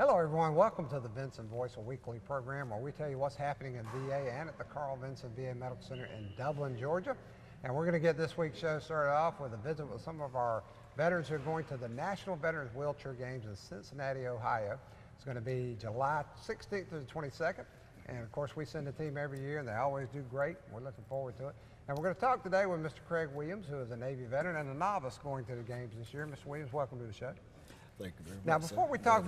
Hello everyone, welcome to the Vinson Voice, a weekly program where we tell you what's happening in VA and at the Carl Vinson VA Medical Center in Dublin, Georgia. And we're going to get this week's show started off with a visit with some of our veterans who are going to the National Veterans Wheelchair Games in Cincinnati, Ohio. It's going to be July 16th to the 22nd. And of course we send a team every year and they always do great. We're looking forward to it. And we're going to talk today with Mr. Craig Williams, who is a Navy veteran and a novice going to the games this year. Mr. Williams, welcome to the show. Thank you very much. Now, before we talk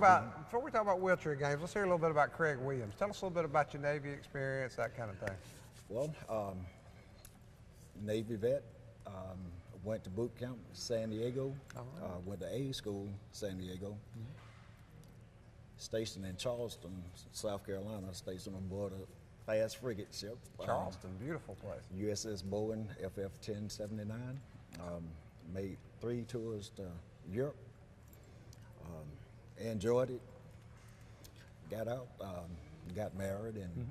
about wheelchair games, let's hear a little bit about Craig Williams. Tell us a little bit about your Navy experience, that kind of thing. Well, Navy vet, went to boot camp in San Diego, went to A school, San Diego, stationed in Charleston, South Carolina, stationed on board a fast frigate ship. Charleston, beautiful place. USS Bowen, FF-1079, made 3 tours to Europe. Enjoyed it, got out, got married, and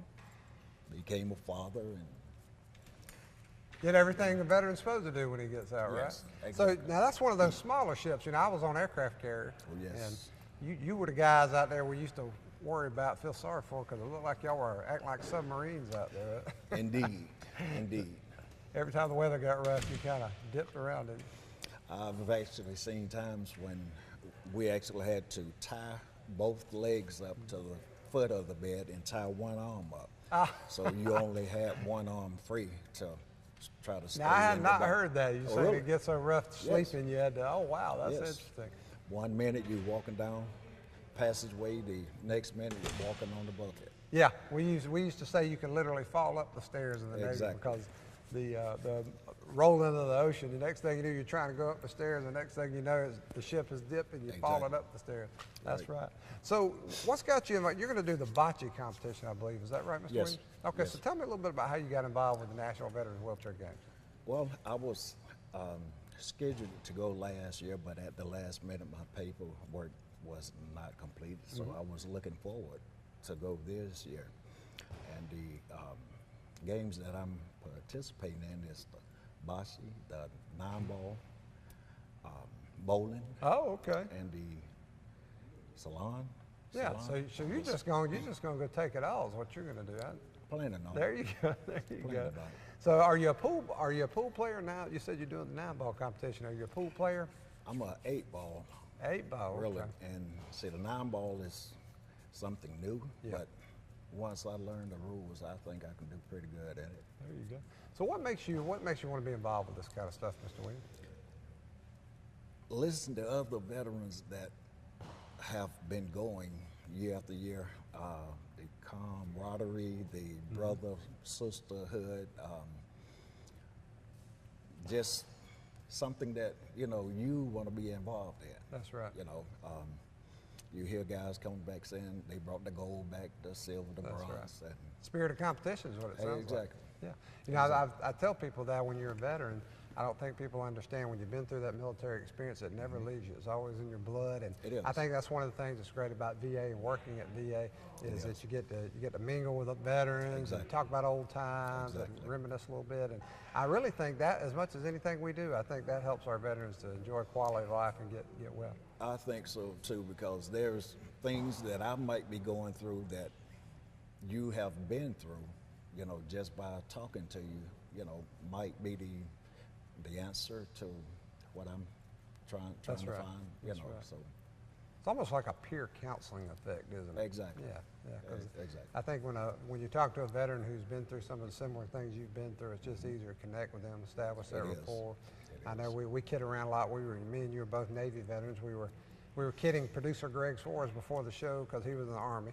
became a father. And did everything a veteran's supposed to do when he gets out, yes, right? exactly. So now that's one of those smaller ships. You know, I was on aircraft carrier, Oh, yes. and you were the guys out there we used to worry about, feel sorry for, because it looked like y'all were acting like submarines out there. Indeed, indeed. Every time the weather got rough, you kind of dipped around it. I've actually seen times when we actually had to tie both legs up to the foot of the bed and tie one arm up. So you only had one arm free to try to stay Now, I had in not the boat. heard that. You Oh, said really? it gets so rough sleeping, you had to, oh wow, that's Yes. interesting. 1 minute you're walking down passageway, the next minute you're walking on the bulkhead. Yeah, we used to say you can literally fall up the stairs in the Navy Exactly. because the rolling into the ocean. The next thing you do, you're trying to go up the stairs. The next thing you know, is the ship is dipping. You're falling up the stairs. That's right. So, what's got you involved? You're going to do the bocce competition, I believe. Is that right, Mr. Yes. Williams? Okay. Yes. So, tell me a little bit about how you got involved with the National Veterans Wheelchair Games. Well, I was scheduled to go last year, but at the last minute my paperwork was not completed, so I was looking forward to go this year. And the games that I'm participating in is the bocce, the 9-ball, bowling, Oh, okay. and the salon. Yeah. So you're just going to go take it all. Is what you're going to do. Planning on There you go. There you Planning go. about it. So are you a pool player now? You said you're doing the 9-ball competition. Are you a pool player? I'm a 8-ball. 8-ball. Really, Okay. and see, the 9-ball is something new, Yeah. but once I learn the rules, I think I can do pretty good at it. There you go. So what makes you want to be involved with this kind of stuff, Mr. Williams? Listen to other veterans that have been going year after year, the camaraderie, the brother sisterhood, just something that you want to be involved in. That's right. You hear guys coming back saying they brought the gold back, the silver, the That's bronze. right. Spirit of competition is what it sounds like. Exactly. Yeah. You know, I tell people that when you're a veteran, I don't think people understand when you've been through that military experience, it never leaves you. It's always in your blood, and It is. I think that's one of the things that's great about VA and working at VA is that you get to mingle with the veterans and talk about old times and reminisce a little bit. And I really think that, as much as anything we do, I think that helps our veterans to enjoy quality of life and get well. I think so too, because there's things that I might be going through that you have been through, just by talking to you, might be the answer to what I'm trying to right. find, That's so. right. It's almost like a peer counseling effect, isn't it? Exactly. Yeah. 'Cause Exactly. I think when you talk to a veteran who's been through some of the similar things you've been through, it's just easier to connect with them, establish that It is. rapport. It I know is. we kid around a lot. Me and you were both Navy veterans. We were kidding producer Greg Suarez before the show because he was in the Army,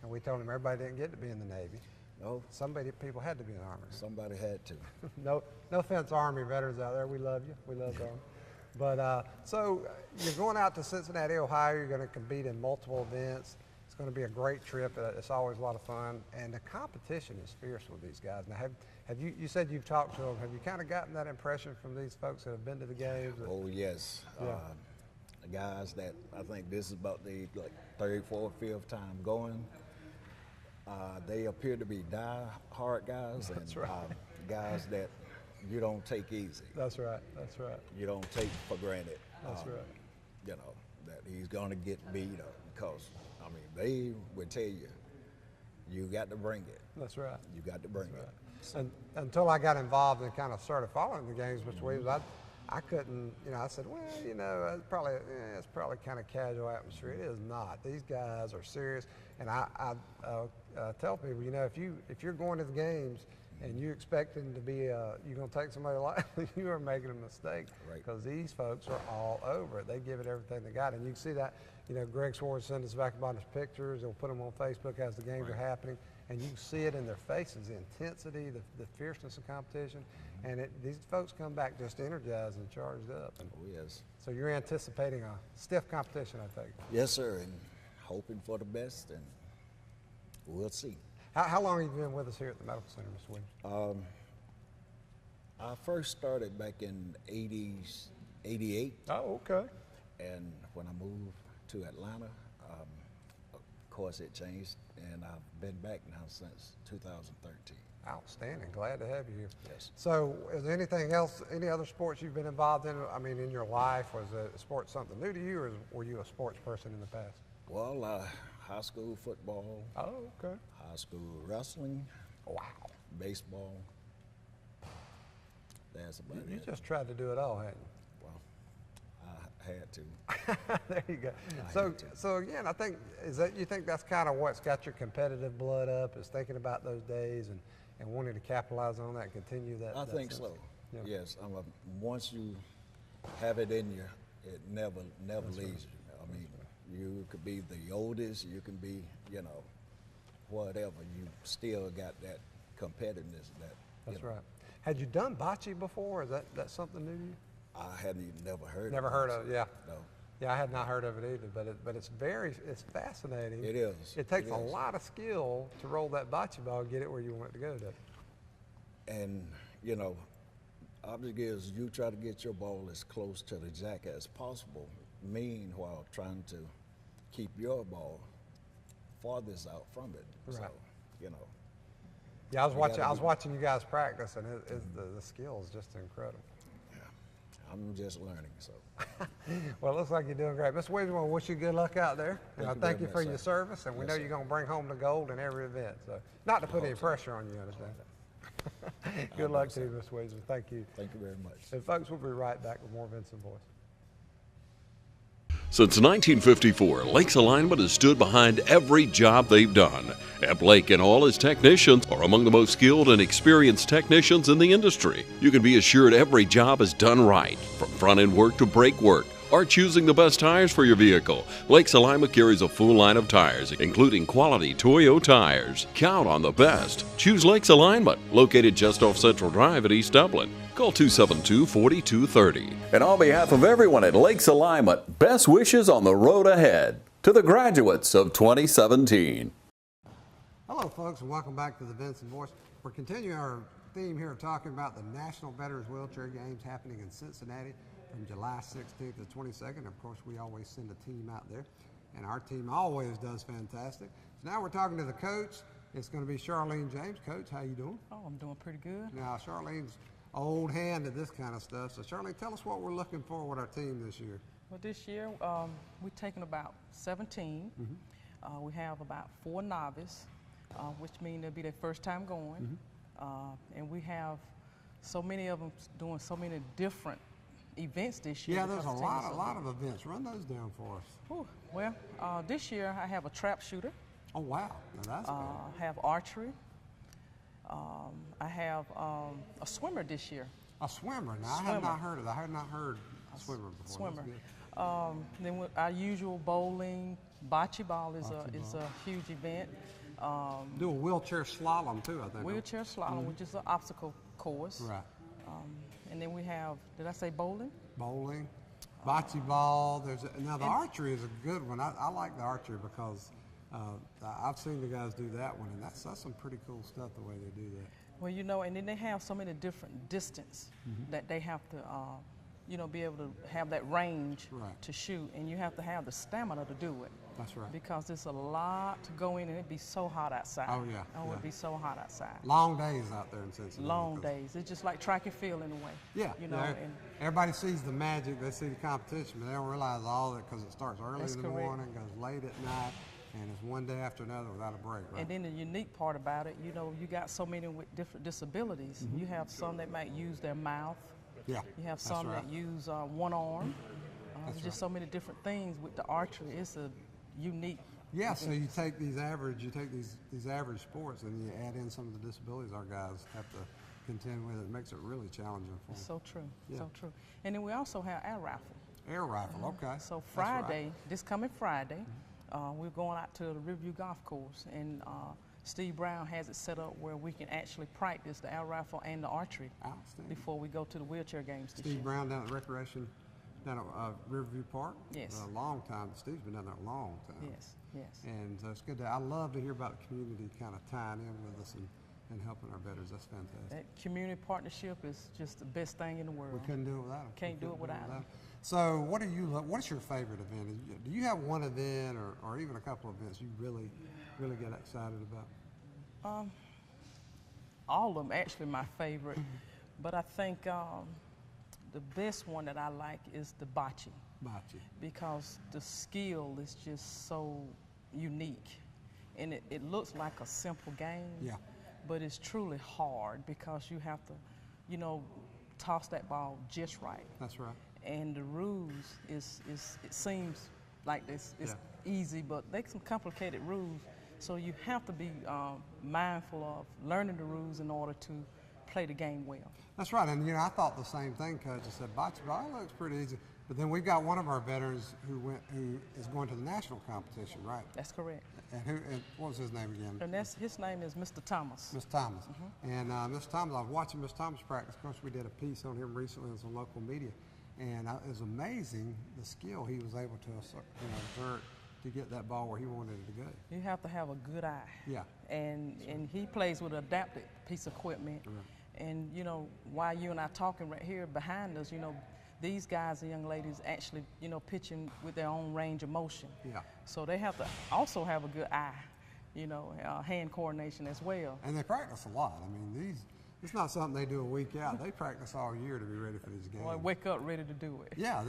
and we told him everybody didn't get to be in the Navy. No, People had to be in the Army. somebody had to. No offense, Army veterans out there. We love you. We love them. But so you're going out to Cincinnati, Ohio. You're going to compete in multiple events. It's going to be a great trip. It's always a lot of fun, and the competition is fierce with these guys. Now, have you said you've talked to them? Have you kind of gotten that impression from these folks that have been to the games? Oh yes, Yeah. The guys that I think this is about the third, fourth, fifth time going. They appear to be die-hard guys, and That's right. Guys that you don't take easy. That's right. That's right. You don't take for granted. That's right. That he's going to get beat up because, they would tell you, you got to bring it. That's right. You got to bring it. And until I got involved and kind of started following the games, Mr. Williams, I couldn't, I said, well, it's probably kind of casual atmosphere. It is not. These guys are serious. And I tell people, if you're going to the games and you expecting to be, you're going to take somebody lightly, you are making a mistake. Right. Because these folks are all over it. They give it everything they got. And you can see that, Greg Swartz sends us back about his pictures. He'll put them on Facebook as the games are happening. And you can see it in their faces, the intensity, the fierceness of competition. And these folks come back just energized and charged up. And yes. so you're anticipating a stiff competition, I think. Yes, sir, and hoping for the best, and we'll see. How long have you been with us here at the Medical Center, Mr. Williams? I first started back in 88. Oh, okay. And when I moved to Atlanta, of course it changed, and I've been back now since 2013. Outstanding. Glad to have you here. Yes. So is there anything else, any other sports you've been involved in? I mean, in your life, was a sport something new to you, or were you a sports person in the past? Well, high school football. Oh, okay. High school wrestling. Wow. Baseball. That's about You it. just tried to do it all, hadn't you? Well, I had to. There you go. I So, had to. so again, I think, you think that's kind of what's got your competitive blood up, is thinking about those days and wanting to capitalize on that and continue that? I that think sense? so. Yeah. Yes. Once you have it in you, it never leaves you. I mean, you could be the oldest, you can be, whatever. You still got that competitiveness. That's right. Had you done bocce before? Is that something new to you? I hadn't even never heard. Never of heard it. of it. Yeah. No. Yeah, I had not heard of it either, but it's fascinating. It is. It takes It a is. lot of skill to roll that bocce ball and get it where you want it to go, doesn't it? And obviously, is you try to get your ball as close to the jack as possible, meanwhile trying to keep your ball farthest out from it. Right. So, Yeah, I was gotta be- watching you guys practice, and the skill is just incredible. I'm just learning. So, Well, it looks like you're doing great. Mr. Williams, I want to wish you good luck out there. And I Thank you thank very you for much, your sir. service, and we Yes, know sir. you're going to bring home the gold in every event. So, not to put any hope so. pressure on you, understand? Good luck to you, Mr. Williams. Thank you. thank you very much. And folks, we'll be right back with more Vinson Voice. Since 1954, Lake's Alignment has stood behind every job they've done. Eb Lake and all his technicians are among the most skilled and experienced technicians in the industry. You can be assured every job is done right, from front-end work to brake work, or choosing the best tires for your vehicle. Lake's Alignment carries a full line of tires, including quality Toyo tires. Count on the best. Choose Lake's Alignment, located just off Central Drive at East Dublin. Call 272-4230. And on behalf of everyone at Lake's Alignment, best wishes on the road ahead to the graduates of 2017. Hello, folks, and welcome back to the Vinson Voice. We're continuing our theme here of talking about the National Veterans Wheelchair Games happening in Cincinnati from July 16th to 22nd. Of course, we always send a team out there, and our team always does fantastic. So now we're talking to the coach. It's going to be Charlene James. Coach, how you doing? Oh, I'm doing pretty good. Now, Charlene's old hand at this kind of stuff. So, Charlene, tell us what we're looking for with our team this year. Well, this year we've taken about 17. We have about 4 novice, which means they'll be their first time going. And we have so many of them doing so many different events this year. Yeah, there's a because the team is so lot of events. Run those down for us. Whew. Well, this year I have a trap shooter. Oh, wow. Now that's good. I have archery. I have a swimmer this year. A swimmer. Now, I have not heard of that. I have not heard a swimmer before. Swimmer. That's good. Then with our usual bowling, bocce ball is a huge event. Do a wheelchair slalom, too, I think. Wheelchair slalom, which is an obstacle course. Right. And then we have, did I say bowling? Bowling, bocce ball. Now, the archery is a good one. I like the archery because I've seen the guys do that one, and that's some pretty cool stuff, the way they do that. Well, and then they have so many different distance that they have to, be able to have that range to shoot, and you have to have the stamina to do it. That's right. Because it's a lot to go in, and it'd be so hot outside. Oh, yeah. Oh, it'd be so hot outside. Long days out there in Cincinnati. Long days. It's just like track and field in a way. Yeah. And everybody sees the magic, they see the competition, but they don't realize all that because it starts early That's in the correct. morning, goes late at night. And it's one day after another without a break, right? And then the unique part about it, you know, you got so many with different disabilities. You have some that might use their mouth. Yeah. You have that's some right. that use one arm. There's just so many different things with the archery. It's a unique. Yeah, so you take these average sports and you add in some of the disabilities our guys have to contend with. It makes it really challenging for them. So true, Yeah. so true. And then we also have air rifle. Air rifle, okay. So That's right. Friday, this coming Friday, we're going out to the Riverview Golf Course, and Steve Brown has it set up where we can actually practice the air rifle and the archery Outstanding. before we go to the wheelchair games this year. Steve Brown down at Recreation, down at Riverview Park. Yes. A long time. Steve's been down there a long time. Yes, yes. And so it's good. I love to hear about the community kind of tying in with us and helping our veterans. That's fantastic. That community partnership is just the best thing in the world. We couldn't do it without them. Can't do it without them. So what's your favorite event? Do you have one event or even a couple of events you really get excited about? All of them actually my favorite, but I think the best one that I like is the bocce, Bocce. because the skill is just so unique, and it looks like a simple game. Yeah. But it's truly hard because you have to, you know, toss that ball just right. That's right. And the rules is it seems like it's easy, but they some complicated rules. So you have to be mindful of learning the rules in order to play the game well. That's right. And I thought the same thing, Coach. I said bocce ball looks pretty easy, but then we've got one of our veterans who is going to the national competition, right? That's correct. And what was his name again? And his name is Mr. Thomas. Miss Thomas. And Miss Thomas, I was watching Miss Thomas practice. Of course, we did a piece on him recently in some local media, and it was amazing the skill he was able to exert to get that ball where he wanted it to go. You have to have a good eye. Yeah. And he plays with an adapted piece of equipment. Right. And while you and I talking right here behind us, these guys and young ladies actually, pitching with their own range of motion. Yeah. So they have to also have a good eye, hand coordination as well. And they practice a lot. I mean, it's not something they do a week out. They practice all year to be ready for these games. Well, wake up ready to do it. Yeah,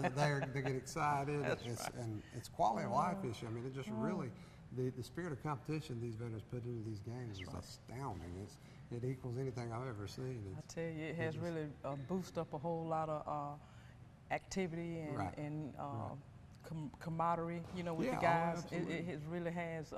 they get excited. That's right. right. And it's quality of life issue. I mean, it just really, the spirit of competition these veterans put into these games is astounding. It equals anything I've ever seen. I tell you, it has really boosted up a whole lot of activity and, Right. and Right. camaraderie, with Yeah, the guys. absolutely. It really has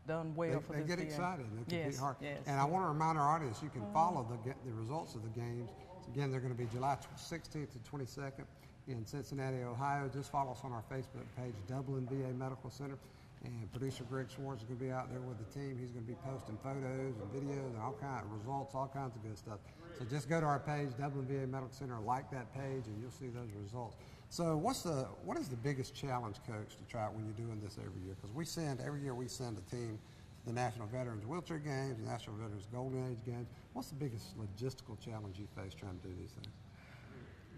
done well for They this get year. excited. They compete Yes, hard. yes. And I want to remind our audience, you can follow the results of the games. Again, they're going to be July 16th to 22nd in Cincinnati, Ohio. Just follow us on our Facebook page, Dublin VA Medical Center. And producer Greg Schwartz is going to be out there with the team. He's going to be posting photos and videos and all kinds of results, all kinds of good stuff. So just go to our page, Dublin VA Medical Center, like that page, and you'll see those results. So what is the biggest challenge, Coach, to try when you're doing this every year? Because every year we send a team to the National Veterans Wheelchair Games, the National Veterans Golden Age Games. What's the biggest logistical challenge you face trying to do these things?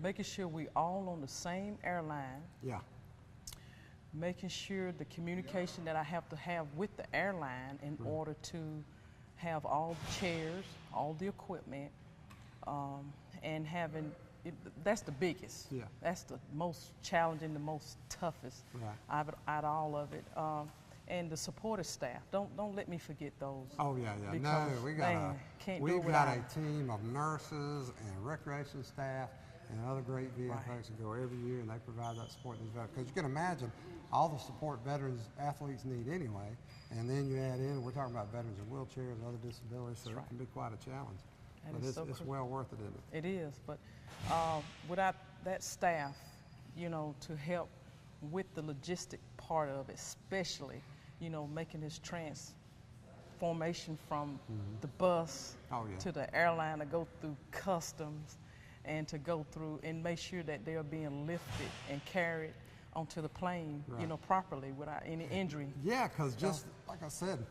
Making sure we all on the same airline. Yeah. Making sure the communication that I have to have with the airline in order to have all the chairs, all the equipment, and having that's the biggest. Yeah. That's the most challenging, the most toughest Right. out of all of it. And the supportive staff. Don't let me forget those. Oh yeah. Because, No, we got man, can't do we've it got without a team of nurses and recreation staff and other great VA Right. folks that go every year and they provide that support to these veterans. Because you can imagine all the support veterans athletes need anyway, and then you add in, we're talking about veterans in wheelchairs and other disabilities, so it can be quite a challenge. That But is it's so true. well worth it, isn't it? It is, but without that staff, to help with the logistic part of it, especially, making this transformation from the bus Oh, yeah. to the airline to go through customs and to go through and make sure that they are being lifted and carried onto the plane, Right. Properly without any injury. Yeah, because just like I said,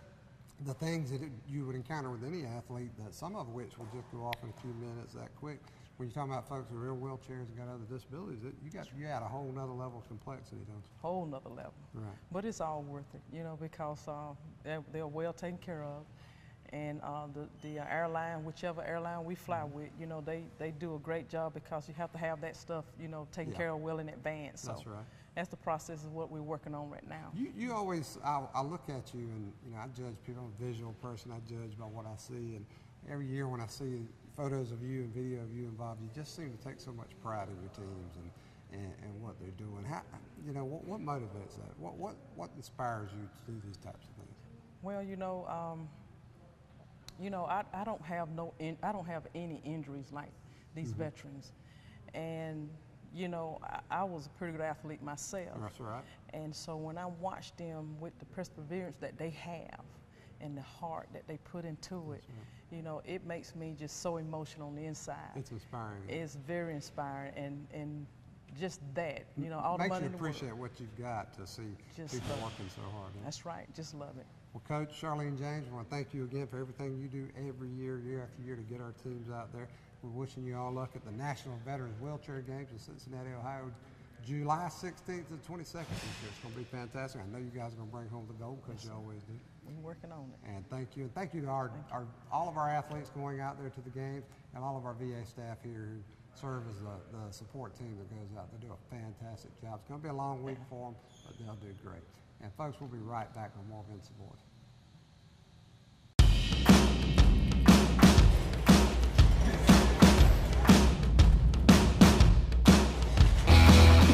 the things that you would encounter with any athlete, that some of which will just go off in a few minutes that quick. When you're talking about folks who are in wheelchairs and got other disabilities, you add a whole nother level of complexity, don't you? Whole nother level. Right. But it's all worth it, because they're well taken care of. And the airline, whichever airline we fly with, they do a great job because you have to have that stuff, taken Yeah. care of well in advance. So, That's right. that's the process of what we're working on right now. You always, I look at you and, I judge people. I'm a visual person. I judge by what I see. And every year when I see photos of you and video of you involved, you just seem to take so much pride in your teams and what they're doing. How, what motivates that? What inspires you to do these types of things? Well, I don't have I don't have any injuries like these veterans, and I was a pretty good athlete myself. That's right. And so when I watch them with the perseverance that they have and the heart that they put into it, it makes me just so emotional on the inside. It's inspiring. It's very inspiring, and just that, all the makes money you in the world. appreciate what you've got to see Just people love it. working so hard. That's right. Just love it. Well, Coach Charlene James, I want to thank you again for everything you do every year, year after year, to get our teams out there. We're wishing you all luck at the National Veterans Wheelchair Games in Cincinnati, Ohio, July 16th to 22nd this year. It's going to be fantastic. I know you guys are going to bring home the gold, because you always do. We're working on it. And thank you. And thank you to all of our athletes going out there to the games, and all of our VA staff here who serve as the support team that goes out. They do a fantastic job. It's going to be a long week for them, but they'll do great. And folks, we'll be right back with more Vinson Voice.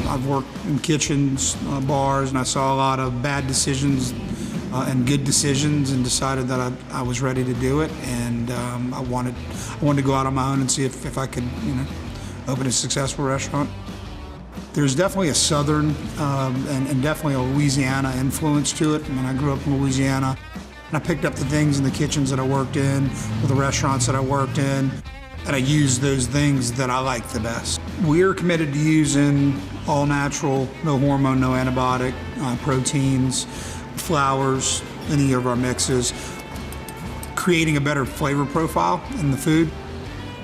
I've worked in kitchens, bars, and I saw a lot of bad decisions and good decisions, and decided that I was ready to do it. And I wanted to go out on my own and see if I could, open a successful restaurant. There's definitely a Southern and definitely a Louisiana influence to it. I mean, I grew up in Louisiana, and I picked up the things in the kitchens that I worked in, or the restaurants that I worked in, and I used those things that I like the best. We're committed to using all natural, no hormone, no antibiotic, proteins, flours, any of our mixes, creating a better flavor profile in the food.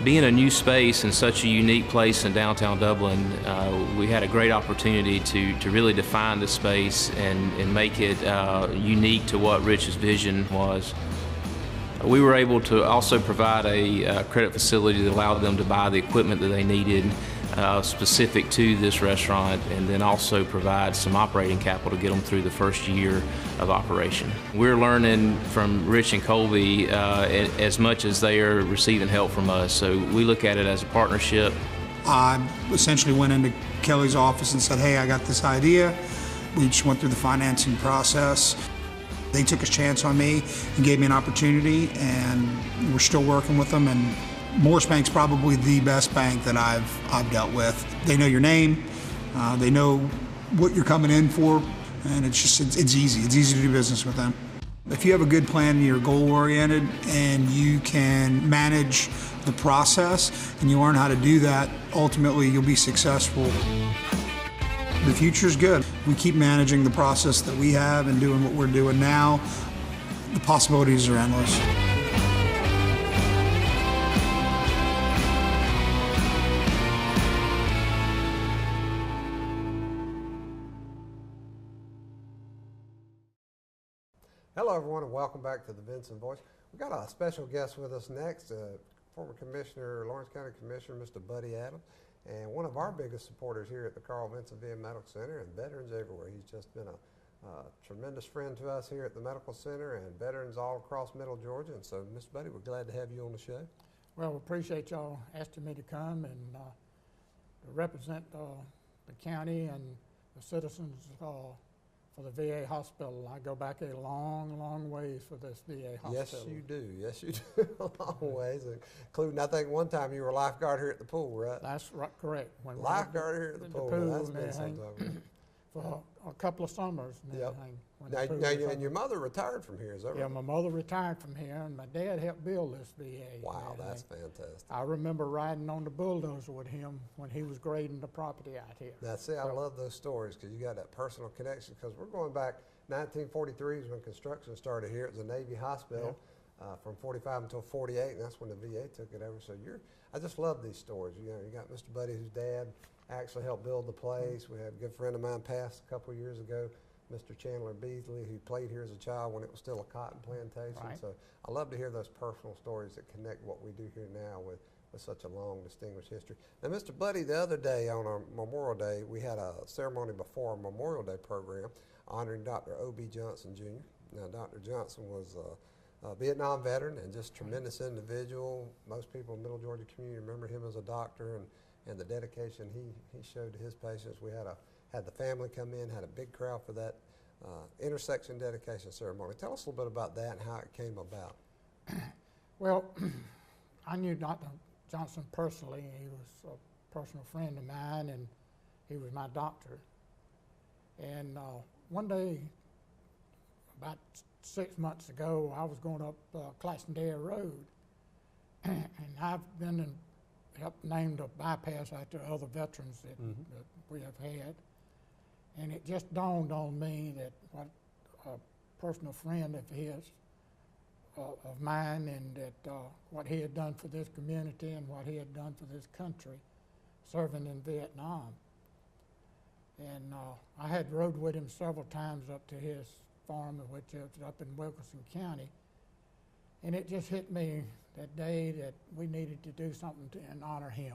Being a new space in such a unique place in downtown Dublin, we had a great opportunity to really define the space and make it unique to what Rich's vision was. We were able to also provide a credit facility that allowed them to buy the equipment that they needed specific to this restaurant, and then also provide some operating capital to get them through the first year of operation. We're learning from Rich and Colby as much as they are receiving help from us, so we look at it as a partnership. I essentially went into Kelly's office and said, hey, I got this idea. We just went through the financing process. They took a chance on me and gave me an opportunity, and we're still working with them. And Morris Bank's probably the best bank that I've dealt with. They know your name, they know what you're coming in for, and it's easy. It's easy to do business with them. If you have a good plan and you're goal-oriented and you can manage the process and you learn how to do that, ultimately you'll be successful. The future's good. We keep managing the process that we have and doing what we're doing now. The possibilities are endless. Hello, everyone, and welcome back to the Vinson Voice. We've got a special guest with us next, former Commissioner, Lawrence County Commissioner, Mr. Buddy Adams, and one of our biggest supporters here at the Carl Vinson VA Medical Center, and veterans everywhere. He's just been a tremendous friend to us here at the Medical Center and veterans all across Middle Georgia. And so, Mr. Buddy, we're glad to have you on the show. Well, we appreciate y'all asking me to come and to represent the county and the citizens for the VA hospital. I go back a long, long ways for this VA hospital. Yes, you do. Yes, you do. A long ways, including I think one time you were a lifeguard here at the pool, right? That's right, correct. When Lifeguard here at the pool. That's been some time. For a couple of summers and Yep. everything. when Now, the pool now was and open. your mother retired from here, is that Yeah, right? my mother retired from here, and my dad helped build this VA. and Wow, that's everything. fantastic. I remember riding on the bulldozer with him when he was grading the property out here. That's it. I love those stories because you got that personal connection. Because we're going back 1943 is when construction started here. It was a Navy hospital from 45 until 48, and that's when the VA took it over. So I just love these stories. You know, you got Mr. Buddy, whose dad actually helped build the place. We had a good friend of mine passed a couple of years ago, Mr. Chandler Beasley, who played here as a child when it was still a cotton plantation. Right. So I love to hear those personal stories that connect what we do here now with with such a long, distinguished history. Now, Mr. Buddy, the other day on our Memorial Day, we had a ceremony before our Memorial Day program honoring Dr. O.B. Johnson, Jr. Now, Dr. Johnson was a Vietnam veteran and just tremendous individual. Most people in Middle Georgia community remember him as a doctor and the dedication he showed to his patients. We had the family come in, had a big crowd for that intersection dedication ceremony. Tell us a little bit about that and how it came about. Well, I knew Dr. Johnson personally. He was a personal friend of mine, and he was my doctor. And one day, about 6 months ago, I was going up Classendale Road, and I've been helped named a bypass after other veterans that we have had. And it just dawned on me that what a personal friend of his, of mine, and that what he had done for this community and what he had done for this country, serving in Vietnam. And I had rode with him several times up to his farm, which is up in Wilkinson County. And it just hit me that day that we needed to do something to honor him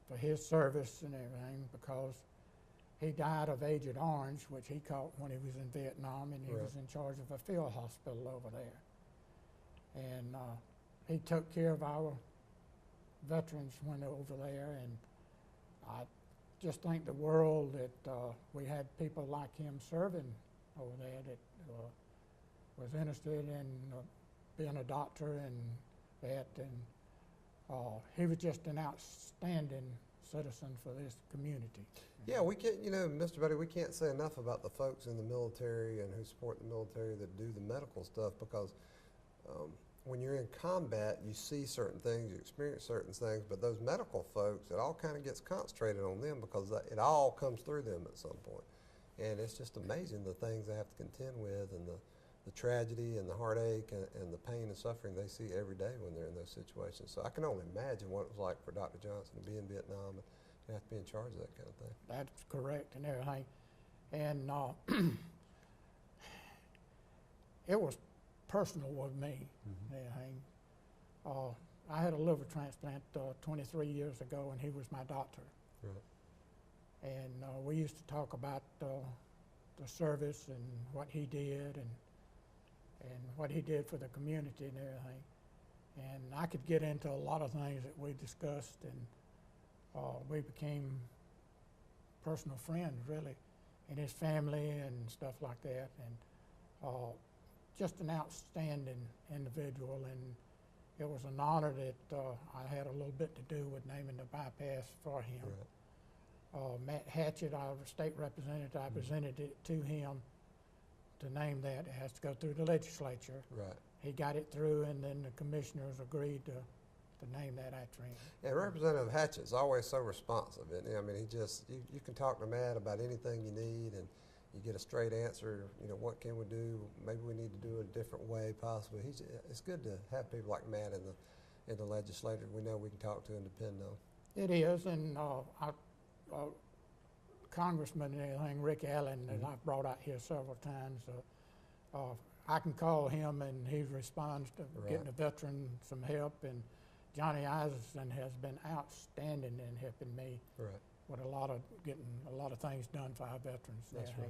for his service and everything, because he died of Agent Orange, which he caught when he was in Vietnam, and he was in charge of a field hospital over there. And he took care of our veterans when over there, and I just think the world that we had people like him serving over there that was interested in being a doctor and that, and he was just an outstanding citizen for this community. Yeah, we can't, you know, Mr. Buddy, we can't say enough about the folks in the military and who support the military that do the medical stuff, because when you're in combat, you see certain things, you experience certain things, but those medical folks, it all kind of gets concentrated on them because it all comes through them at some point. And it's just amazing the things they have to contend with, and the tragedy and the heartache and the pain and suffering they see every day when they're in those situations. So I can only imagine what it was like for Dr. Johnson to be in Vietnam and have to be in charge of that kind of thing. That's correct and everything. And it was personal with me and everything. I had a liver transplant 23 years ago, and he was my doctor. Right. And we used to talk about the service and what he did and what he did for the community and everything. And I could get into a lot of things that we discussed, and we became personal friends, really, and his family and stuff like that. And just an outstanding individual, and it was an honor that I had a little bit to do with naming the bypass for him. Right. Matt Hatchett, our state representative, I presented it to him to name that. It has to go through the legislature. Right. He got it through, and then the commissioners agreed to name that after him. Yeah, Representative Hatchett's always so responsive. And I mean, he just, you can talk to Matt about anything you need, and you get a straight answer. You know, what can we do? Maybe we need to do it a different way, possibly. It's good to have people like Matt in the legislature we know we can talk to and depend on. It is, and Congressman and everything, Rick Allen, that I've brought out here several times, I can call him and he responds to getting a veteran some help. And Johnny Eisen has been outstanding in helping me with getting a lot of things done for our veterans. That's right.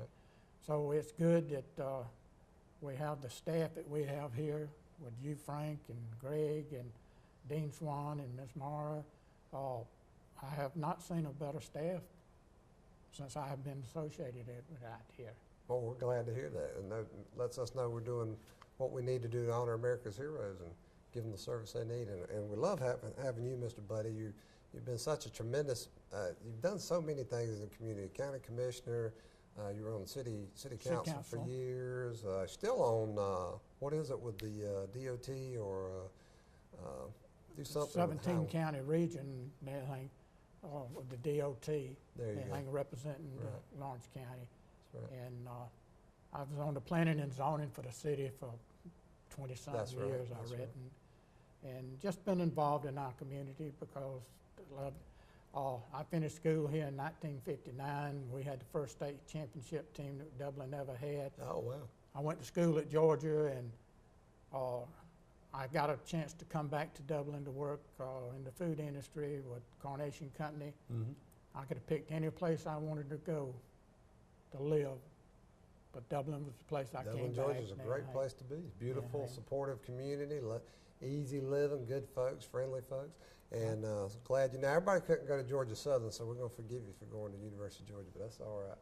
So it's good that we have the staff that we have here with you, Frank, and Greg, and Dean Swan, and Miss Mara. I have not seen a better staff since I have been associated with that here. Well, we're glad to hear that, and that lets us know we're doing what we need to do to honor America's heroes and give them the service they need. And we love having you, Mr. Buddy. You've been such a tremendous, you've done so many things in the community. County commissioner, you were on city council for years, still on, what is it with the DOT or do something? 17 county region and everything. With the DOT, and representing Lawrence County. And I was on the planning and zoning for the city for 20-something years, I read, and just been involved in our community because I finished school here in 1959. We had the first state championship team that Dublin ever had. Oh, wow. I went to school at Georgia, and I got a chance to come back to Dublin to work in the food industry with Carnation Company. I could have picked any place I wanted to go to live, but Dublin was the place I came back. Dublin, Georgia is a great place to be. It's beautiful, supportive community, easy living, good folks, friendly folks. And glad you know, everybody couldn't go to Georgia Southern, so we're going to forgive you for going to University of Georgia, but that's all right.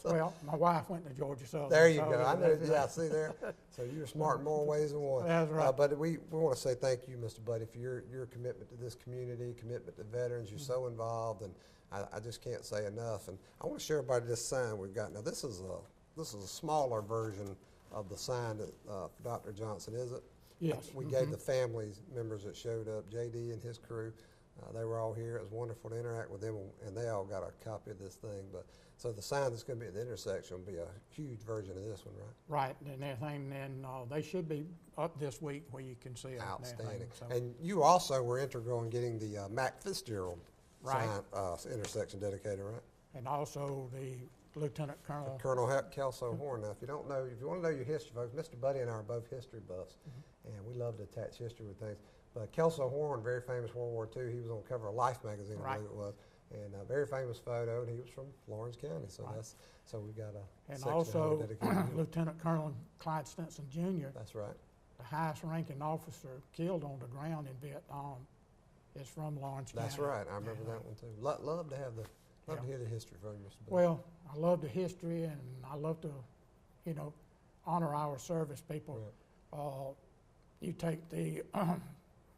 Well, my wife went to Georgia Southern. There you go. I know. Yeah, see there. So you're smart in more ways than one. That's right. But we want to say thank you, Mr. Buddy, for your commitment to this community, commitment to veterans. You're so involved, and I just can't say enough. And I want to share everybody this sign we've got. Now this is a smaller version of the sign that for Dr. Johnson, is it? Yes. We gave the families members that showed up, JD and his crew. They were all here. It was wonderful to interact with them, and they all got a copy of this thing. But so the sign that's going to be at the intersection will be a huge version of this one, right? Right, and everything, and they should be up this week where you can see it. Outstanding. And you also were integral in getting the Mac Fitzgerald sign intersection dedicated, right? And also the Lieutenant Colonel. Colonel Kelso Horn. Now, if you don't know, if you want to know your history, folks, Mr. Buddy and I are both history buffs, and we love to attach history with things. But Kelso Horn, very famous World War II, he was on the cover of Life magazine, I believe it was, and a very famous photo, and he was from Lawrence County, so so we got a And section also dedicated to him. Lieutenant Colonel Clyde Stinson Jr., That's right. the highest ranking officer killed on the ground in Vietnam, is from Lawrence County. That's right. I remember that one too. Love to have love to hear the history from you, Mr. Buddy. Well, I love the history, and I love to, honor our service people. Right. You take the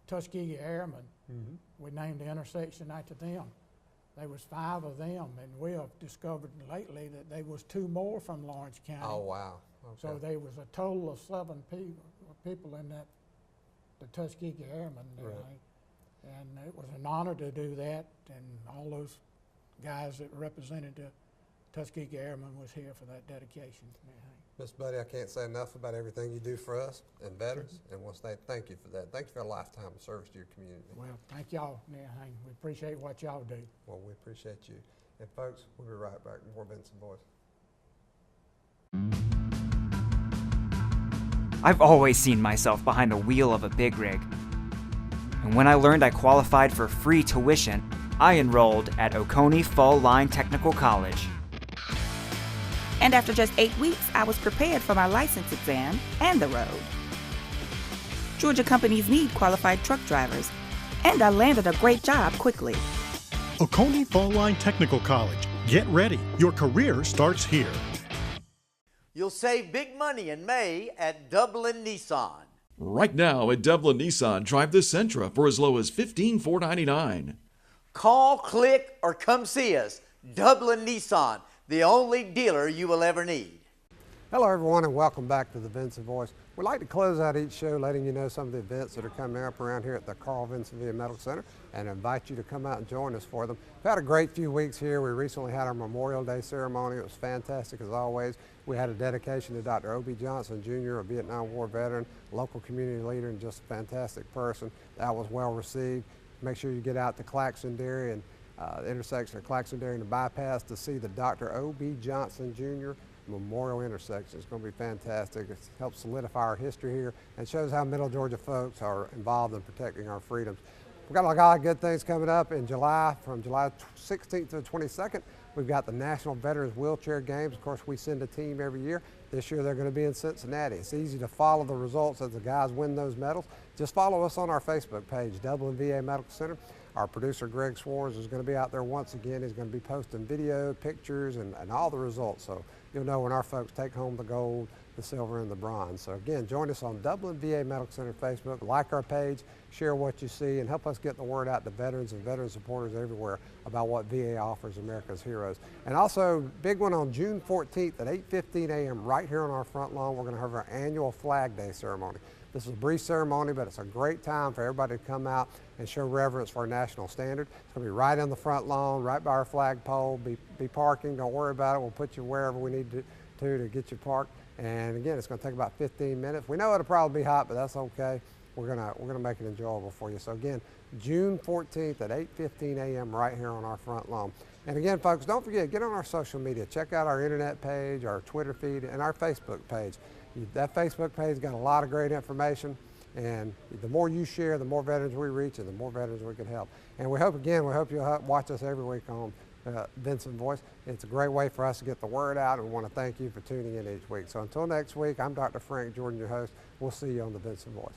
Tuskegee Airmen. We named the intersection after them. There was 5 of them, and we have discovered lately that there was 2 more from Lawrence County. Oh, wow. Okay. So there was a total of 7 people in that, the Tuskegee Airmen. Right. And it was an honor to do that, and all those guys that represented the Tuskegee Airmen was here for that dedication. Mr. Buddy, I can't say enough about everything you do for us and veterans, and want to say thank you for that. Thank you for a lifetime of service to your community. Well, thank y'all. We appreciate what y'all do. Well, we appreciate you. And folks, we'll be right back. More Vinson Voice. I've always seen myself behind the wheel of a big rig. And when I learned I qualified for free tuition, I enrolled at Oconee Fall Line Technical College. And after just 8 weeks, I was prepared for my license exam and the road. Georgia companies need qualified truck drivers, and I landed a great job quickly. Oconee Fall Line Technical College. Get ready. Your career starts here. You'll save big money in May at Dublin Nissan. Right now at Dublin Nissan, drive the Sentra for as low as $15,499. Call, click, or come see us. Dublin Nissan, the only dealer you will ever need. Hello everyone, and welcome back to the Vinson Voice. We'd like to close out each show letting you know some of the events that are coming up around here at the Carl Vinson VA Medical Center, and invite you to come out and join us for them. We've had a great few weeks here. We recently had our Memorial Day ceremony. It was fantastic as always. We had a dedication to Dr. O.B. Johnson Jr., a Vietnam War veteran, local community leader, and just a fantastic person. That was well received. Make sure you get out to Claxon Dairy and the intersection of Claxon Dairy and the bypass to see the Dr. O.B. Johnson Jr. Memorial intersection. It's going to be fantastic. It helps solidify our history here and shows how Middle Georgia folks are involved in protecting our freedoms. We've got a lot of good things coming up in July, from July 16th to the 22nd. We've got the National Veterans Wheelchair Games. Of course, we send a team every year. This year they're going to be in Cincinnati. It's easy to follow the results as the guys win those medals. Just follow us on our Facebook page, Dublin VA Medical Center. Our producer, Greg Swarns, is going to be out there once again. He's going to be posting video, pictures, and all the results. So you'll know when our folks take home the gold, the silver, and the bronze. So again, join us on Dublin VA Medical Center Facebook. Like our page, share what you see, and help us get the word out to veterans and veteran supporters everywhere about what VA offers America's heroes. And also, big one on June 14th at 8:15 a.m. right here on our front lawn. We're going to have our annual Flag Day ceremony. This is a brief ceremony, but it's a great time for everybody to come out and show reverence for our national standard. It's going to be right on the front lawn, right by our flagpole. Be parking. Don't worry about it. We'll put you wherever we need to get you parked. And again, it's going to take about 15 minutes. We know it'll probably be hot, but that's okay. We're gonna make it enjoyable for you. So again, June 14th at 8:15 a.m. right here on our front lawn. And again, folks, don't forget, get on our social media. Check out our internet page, our Twitter feed, and our Facebook page. That Facebook page got a lot of great information. And the more you share, the more veterans we reach, and the more veterans we can help. And we hope you'll watch us every week on Vinson Voice. It's a great way for us to get the word out, and we want to thank you for tuning in each week. So until next week, I'm Dr. Frank Jordan, your host. We'll see you on the Vinson Voice.